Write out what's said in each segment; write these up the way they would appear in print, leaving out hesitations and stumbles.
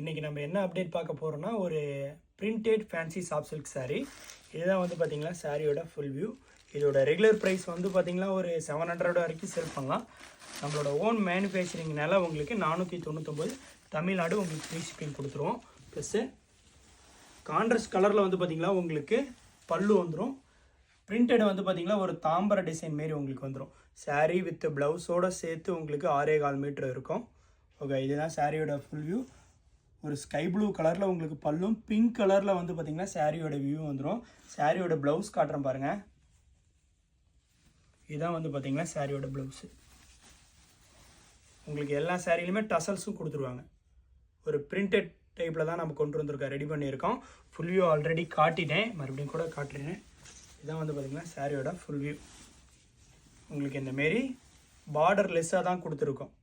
இன்றைக்கி நம்ம என்ன அப்டேட் பார்க்க போகிறோம்னா ஒரு printed fancy soft silk saree. இதுதான் வந்து பார்த்திங்கன்னா சாரியோட ஃபுல் வியூ. இதோட ரெகுலர் ப்ரைஸ் வந்து பார்த்திங்கன்னா ஒரு 700 வரைக்கும் செல் பண்ணலாம். நம்மளோட ஓன் மேனுஃபேக்சரிங்னால உங்களுக்கு 499 தமிழ்நாடு உங்களுக்கு ஃப்ரீ ஷிப்பிங் கொடுத்துருவோம். ப்ளஸ்ஸு கான்ட்ராஸ்ட் கலரில் வந்து பார்த்திங்கன்னா உங்களுக்கு பல்லு வந்துடும். பிரிண்டட் வந்து பார்த்திங்கன்னா ஒரு தாம்பர டிசைன் மாரி உங்களுக்கு வந்துடும். saree வித் ப்ளவுஸோடு சேர்த்து உங்களுக்கு 6.25 மீட்டர் இருக்கும். ஓகே, இதுதான் சாரியோட ஃபுல் வியூ. ஒரு ஸ்கை ப்ளூ கலரில் உங்களுக்கு பல்லும், பிங்க் கலரில் வந்து பார்த்திங்கன்னா சாரியோட வியூ வந்துடும். சாரியோட ப்ளவுஸ் காட்டுறேன் பாருங்கள். இதுதான் வந்து பார்த்திங்கன்னா சாரியோட ப்ளவுஸு. உங்களுக்கு எல்லா சாரிலையுமே டசல்ஸும் கொடுத்துருவாங்க. ஒரு பிரிண்டட் டைப்பில் தான் நம்ம கொண்டு வந்திருக்கோம், ரெடி பண்ணியிருக்கோம். ஃபுல் வியூ ஆல்ரெடி காட்டிட்டேன், மறுபடியும் கூட காட்டுறேன். இதுதான் வந்து பார்த்திங்கன்னா சாரியோட ஃபுல் வியூ. உங்களுக்கு இந்தமாரி பார்டர் லெஸ்ஸாக தான் கொடுத்துருக்கோம்.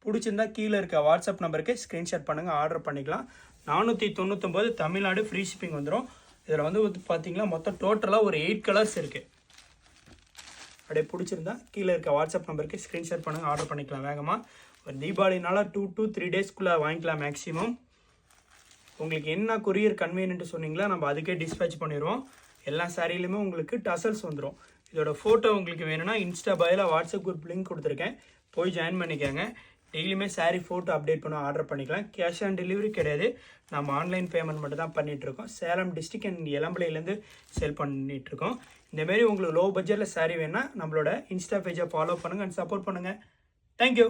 பிடிச்சிருந்தா கீழே இருக்க வாட்ஸ்அப் நம்பருக்கு ஸ்க்ரீன்ஷாட் பண்ணுங்கள், ஆர்டர் பண்ணிக்கலாம். 499 தமிழ்நாடு ஃப்ரீ ஷிப்பிங் வந்துடும். இதில் வந்து பார்த்தீங்கன்னா மொத்தம் டோட்டலாக ஒரு 8 கலர்ஸ் இருக்குது. அப்படியே பிடிச்சிருந்தா கீழே இருக்க வாட்ஸ்அப் நம்பருக்கு ஸ்க்ரீன்ஷாட் பண்ணுங்கள், ஆர்டர் பண்ணிக்கலாம் வேகமாக. ஒரு தீபாவளினால 2 to 3 டேஸ்க்குள்ளே வாங்கிக்கலாம் மேக்ஸிமம். உங்களுக்கு என்ன கொரியர் கன்வீனியன்ட்டு சொன்னீங்களா நம்ம அதுக்கே டிஸ்பேச் பண்ணிடுவோம். எல்லா சாரிலையுமே உங்களுக்கு டசல்ஸ் வந்துடும். இதோட ஃபோட்டோ உங்களுக்கு வேணும்னா இன்ஸ்டா பயோவில் வாட்ஸ்அப் குரூப் லிங்க் கொடுத்துருக்கேன், போய் ஜாயின் பண்ணிக்கோங்க. டெய்லியுமே சாரீ ஃபோட்டோ அப்டேட் பண்ண ஆர்டர் பண்ணிக்கலாம். கேஷ் ஆன் டெலிவரி கிடையாது, நம்ம ஆன்லைன் பேமெண்ட் மட்டும் தான் பண்ணிகிட்ருக்கோம். சேலம் டிஸ்ட்ரிக்ட் அண்ட் எலம்பலையிலேருந்து செல் பண்ணிகிட்ருக்கோம். இந்தமாரி உங்களுக்கு லோ பட்ஜெட்டில் சாரீ வேணால் நம்மளோட இன்ஸ்டா பேஜை ஃபாலோ பண்ணுங்கள் அண்ட் சப்போர்ட் பண்ணுங்கள். தேங்க்யூ.